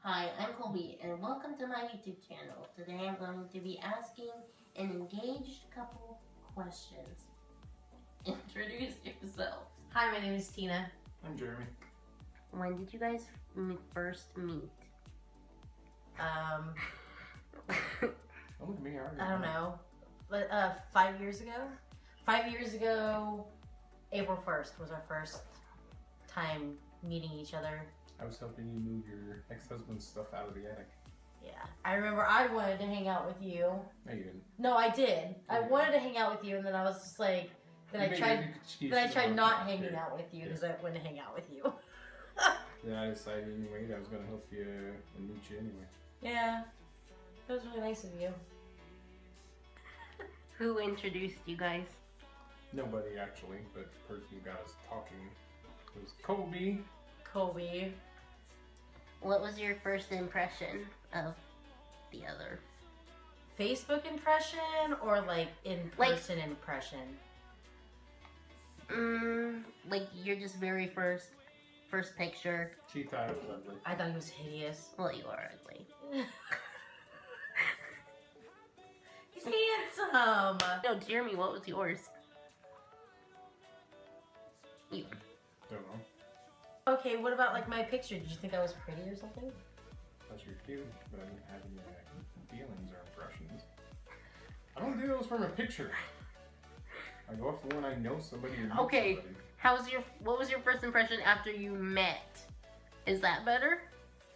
Hi, I'm Colby, and welcome to my YouTube channel. Today I'm going to be asking an engaged couple questions. Introduce yourselves. Hi, my name is Tina. I'm Jeremy. When did you guys first meet? Don't look at me, I don't know, but 5 years ago? 5 years ago, April 1st was our first time meeting each other. I was helping you move your ex-husband's stuff out of the attic. Yeah, I remember I wanted to hang out with you. No, you didn't. No, I did. I wanted to hang out with you, and then I was just like, I tried not hanging out with you because I wanted to hang out with you. Then I decided anyway I was going to help you and meet you anyway. Yeah, that was really nice of you. Who introduced you guys? Nobody actually, but the person who got us talking was Colby. Colby. What was your first impression of the other? Facebook impression or like in-person impression? Like your just very first picture. She thought it was ugly. I thought he was hideous. Well, you are ugly. He's handsome. No, Jeremy, what was yours? You. Don't know. Okay, what about like my picture? Did you think I was pretty or something? Thought you were cute, but I didn't have any feelings or impressions. I don't do those from a picture. I go off when I know somebody. Okay. What was your first impression after you met? Is that better?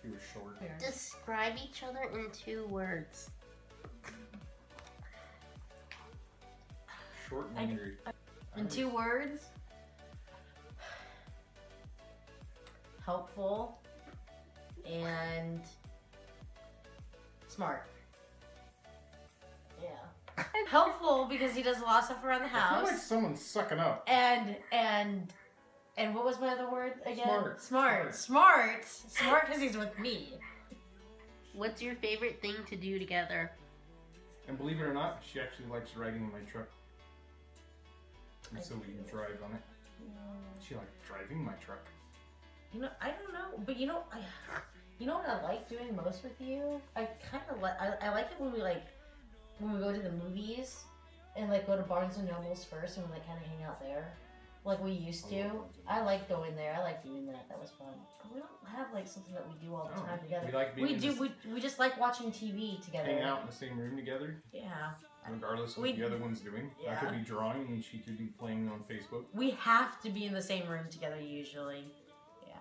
He was short. Describe each other in 2 words. Short and angry. In 2 words? Helpful and smart. Yeah. Helpful because he does a lot of stuff around the I feel house. like someone's sucking up. And what was my other word again? Smart. Smart because he's with me. What's your favorite thing to do together? And believe it or not, she actually likes riding in my truck. And so we drive on it. She likes driving my truck. You know, I don't know, but you know what I like doing most with you? I kind of like, I like it when we go to the movies and like go to Barnes and Nobles first and we like kind of hang out there, like we used to. I like going there. I like doing that. That was fun. But we don't have like something that we do all the time together. We like being We just like watching TV together. hang out in the same room together. Yeah. Regardless of what the other one's doing. I Yeah. could be drawing and she could be playing on Facebook. We have to be in the same room together usually. Yeah.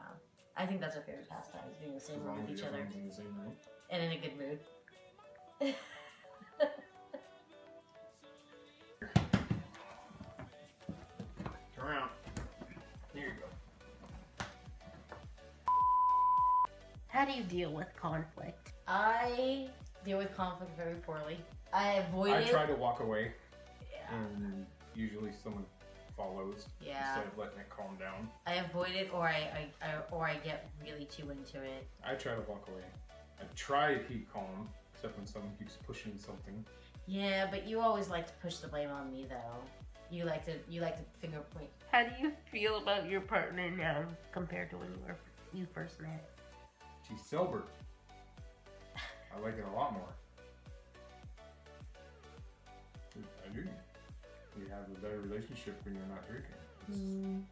I think that's our favorite pastime, is being in the same As room long with as each the other other. one's in the same room. And in a good mood. Turn around. Here you go. How do you deal with conflict? I deal with conflict very poorly. I avoid I it. try to walk away Yeah. and usually someone follows Yeah. instead of letting it calm down. I avoid it, or I get really too into it. I try to walk away. I try to keep calm, except when someone keeps pushing something. Yeah, but you always like to push the blame on me, though. You like to finger point. How do you feel about your partner now compared to when you first met? She's sober. I like it a lot more. I do. We have a better relationship when you're not drinking.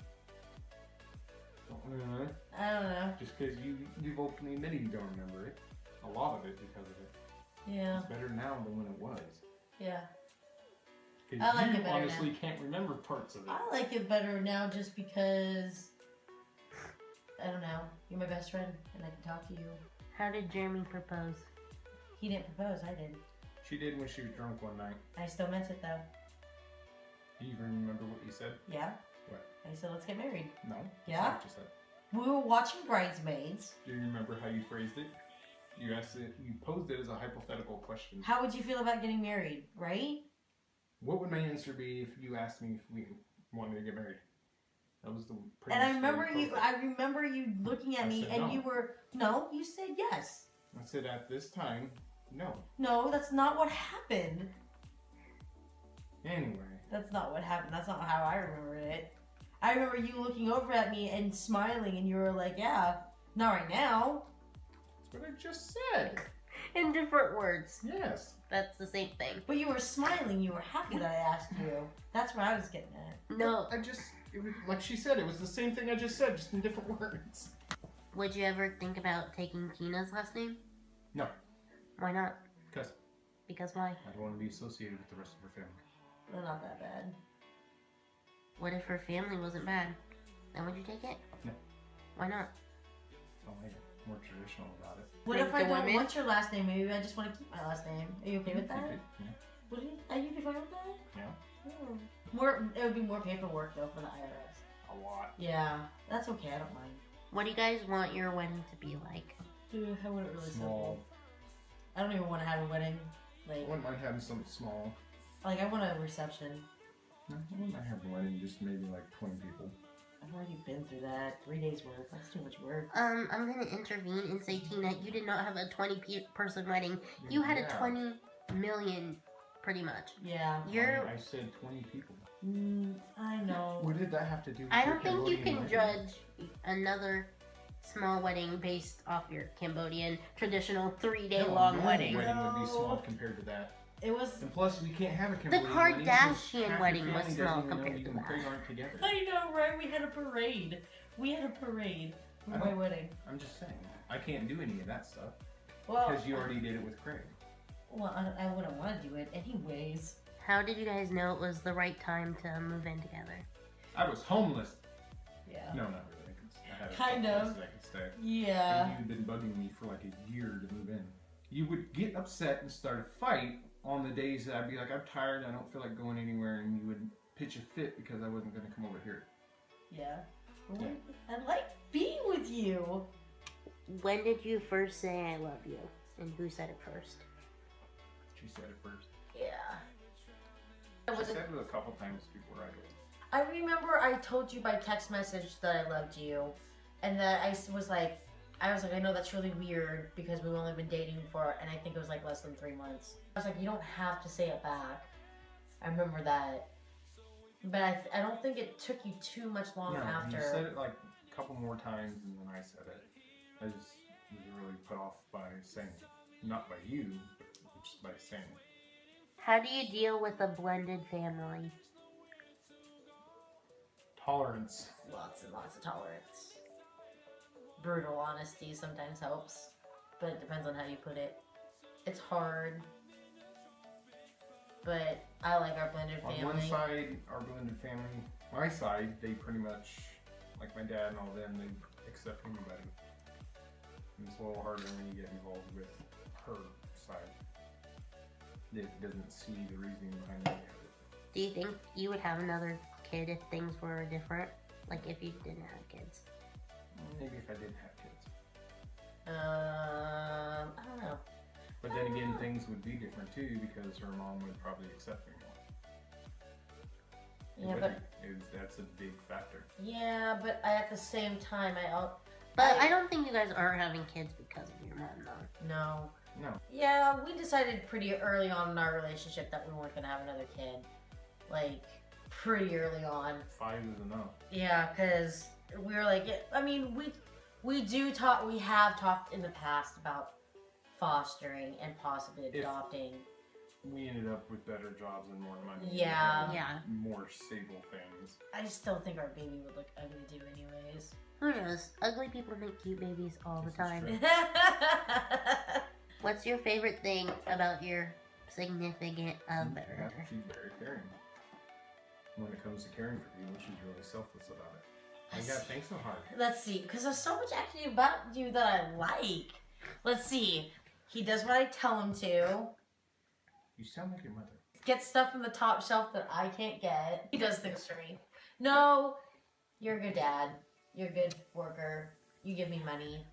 I don't know. Just because you've openly admitted you don't remember it. A lot of it because of it. Yeah. It's better now than when it was. Yeah. Because I like you it better honestly now. can't remember parts of it. I like it better now just because, I don't know, you're my best friend and I can talk to you. How did Jeremy propose? He didn't propose, I did. She did when she was drunk one night. I still meant it though. Do you even remember what you said? Yeah. What? I said, let's get married. No. Yeah? That's not what you said. We were watching Bridesmaids. Do you remember how you phrased it? You asked it. You posed it as a hypothetical question. How would you feel about getting married, right? What would my answer be if you asked me if we wanted to get married? That was the. And I remember you looking at I me said and no. you were, no, you said yes. I said at this time, no. No, that's not what happened. Anyway. That's not what happened. That's not how I remembered it. I remember you looking over at me and smiling and you were like, yeah, not right now. It's I just said. In different words. Yes. That's the same thing. But you were smiling. You were happy that I asked you. That's what I was getting at. No. It was, like she said, it was the same thing I just said, just in different words. Would you ever think about taking Tina's last name? No. Why not? Because why? I don't want to be associated with the rest of her family. They're not that bad. What if her family wasn't bad? Then would you take it? No. Why not? I'm like more traditional about it. What Like if I the don't women? want your last name? Maybe I just want to keep my last name. Are you okay with that? Keep it, yeah. Are you fine with that? Yeah. More. It would be more paperwork though for the IRS. A lot. Yeah, that's okay. I don't mind. What do you guys want your wedding to be like? I want it really Small. simple. I don't even want to have a wedding. I Like, wouldn't mind having something small. I want a reception. No, I wouldn't mind having a wedding, just maybe like 20 people. I've already been through that. 3 days worth. That's too much work. I'm gonna intervene and say, Tina, you did not have a person wedding. You had a 20 million, pretty much. Yeah. I said 20 people. I know. What did that have to do with I your don't think you Cambodian can wedding? judge another small wedding based off your Cambodian traditional 3-day No, long my wedding. wedding would be No. small compared to that. It was. And plus, we can't have a The Cambodian wedding because Kardashian half wedding your was family small doesn't even know compared you to and that. Craig aren't together. I know, right? We had a parade. We had a parade for I my don't- wedding. I'm just saying, I can't do any of that stuff Well, because you already did it with Craig. well, I wouldn't want to do it anyways. How did you guys know it was the right time to move in together? I was homeless. Yeah. No, not really. I had a Kind place of. that I could stay. Yeah. And you'd been bugging me for like a year to move in. You would get upset and start a fight on the days that I'd be like, I'm tired, I don't feel like going anywhere, and you would pitch a fit because I wasn't going to come over here. Yeah. Yeah. I like being with you. When did you first say I love you? And who said it first? She said it first. Yeah. She said it a couple times before I did. I remember I told you by text message that I loved you, and that I was like, I know that's really weird because we've only been dating for, and I think it was like less than 3 months. I was like, you don't have to say it back. I remember that. But I don't think it took you too much long No, after. you said it like a couple more times, and then I said it. I just was really put off by saying it. Not by you, but just by saying it. How do you deal with a blended family? Tolerance. Lots and lots of tolerance. Brutal honesty sometimes helps, but it depends on how you put it. It's hard, but I like our blended family. On one side, our blended family, my side, they pretty much, like my dad and all them, they accept anybody. And it's a little harder when you get involved with her side. That doesn't see the reasoning behind it. Do you think you would have another kid if things were different? Like if you didn't have kids? Maybe if I didn't have kids. I don't know. But then again, things would be different too because her mom would probably accept me more. Yeah, but That's a big factor. yeah, but at the same time, But I don't think you guys are having kids because of your mom, though. no. No. Yeah, we decided pretty early on in our relationship that we weren't gonna have another kid. Like pretty early on. 5 is enough. Yeah, because we were like, I mean, we have talked in the past about fostering and possibly adopting. We ended up with better jobs and more money. Yeah. Yeah. More stable things. I still think our baby would look ugly too, anyways. Who knows? Ugly people make cute babies all the This is time. true. What's your favorite thing about your significant other? Yeah, she's very caring. When it comes to caring for people, she's really selfless about it. I gotta think so hard. Let's see, because there's so much actually about you that I like. Let's see. He does what I tell him to. You sound like your mother. Gets stuff from the top shelf that I can't get. He does things for me. No, you're a good dad. You're a good worker. You give me money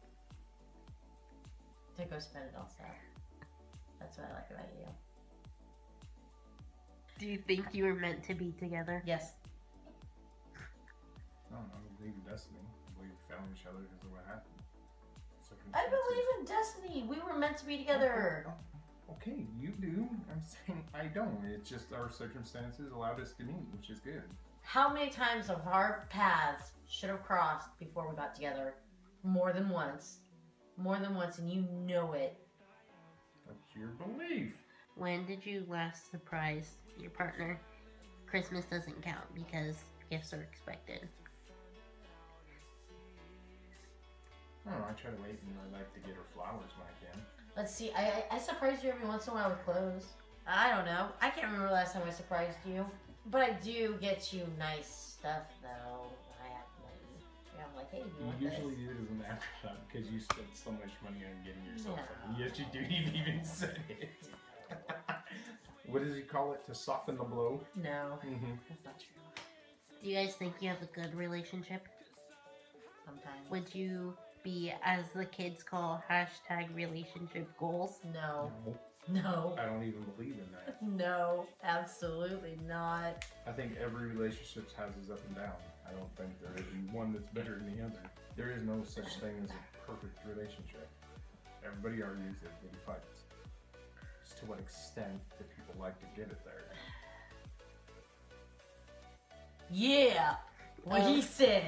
to go spend it on stuff. That's what I like about you. Do you think you were meant to be together? Yes. I don't know. I believe in destiny. I believe we found each other because of what happened. I believe in destiny. We were meant to be together. Okay, you do. I'm saying I don't. It's just our circumstances allowed us to meet, which is good. How many times of our paths should have crossed before we got together? More than once. more than once, and you know it. That's your belief. When did you last surprise your partner? Christmas doesn't count because gifts are expected. I don't know, I try to wait and I like to get her flowers when I can. Let's see. I surprise you every once in a while with clothes. I don't know. I can't remember the last time I surprised you. But I do get you nice stuff, though. I have money. Yeah, I'm like, hey, you want Usually this? it is an afterthought because you spend so much money on getting yourself No. something. Yes, you do. You've even said it. What does he call it? To soften the blow? No, Mm-hmm. that's not true. Do you guys think you have a good relationship? Sometimes. Would you be, as the kids call, #relationship goals? No. No, No. I don't even believe in that. No, absolutely not. I think every relationship has its up and down. I don't think there is one that's better than the other. There is no such thing as a perfect relationship. Everybody argues, everybody fights. Just to what extent do people like to get it there? Yeah, what he said.